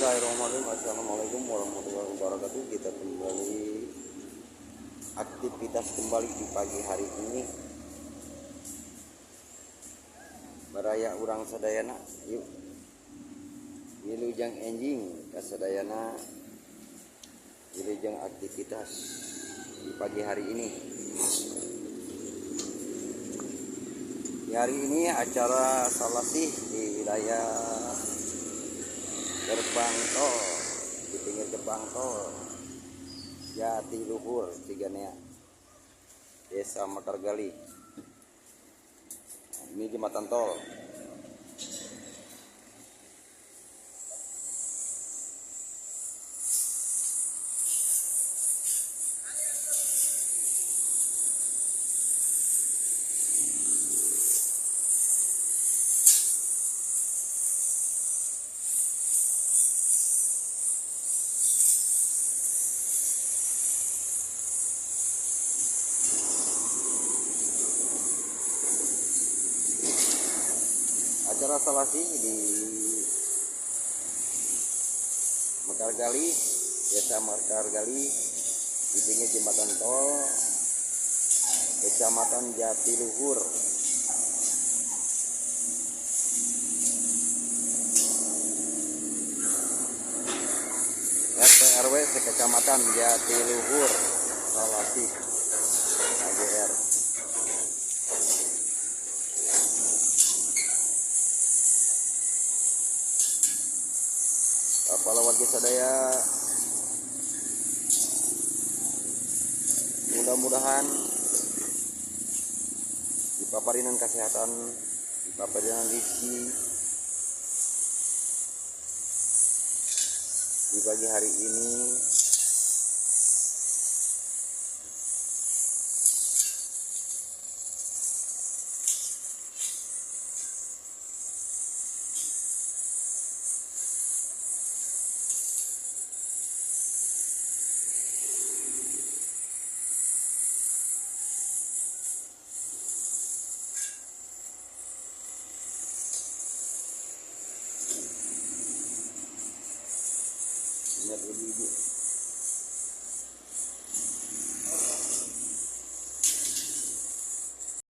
Bismillahirrahmanirrahim. Assalamualaikum warahmatullahi wabarakatuh. Kita kembali aktivitas kembali di pagi hari ini. Baraya urang sadayana, yuk wilujeng enjing kasadayana, wilujeng aktivitas di pagi hari ini. Di hari ini acara salasih di wilayah gerbang tol, di pinggir gerbang tol Jatiluhur Ciganea, Desa Mekargali. Ini jembatan tol. Acara salasih di Mekargali, Desa Mekargali, di pinggir jembatan tol Kecamatan Jatiluhur. RT RW Kecamatan Jatiluhur salasih AGR. Kepala warga sadaya, mudah-mudahan dipaparinan kesehatan, dipaparinan rezeki di pagi hari ini. Lihat ibu-ibu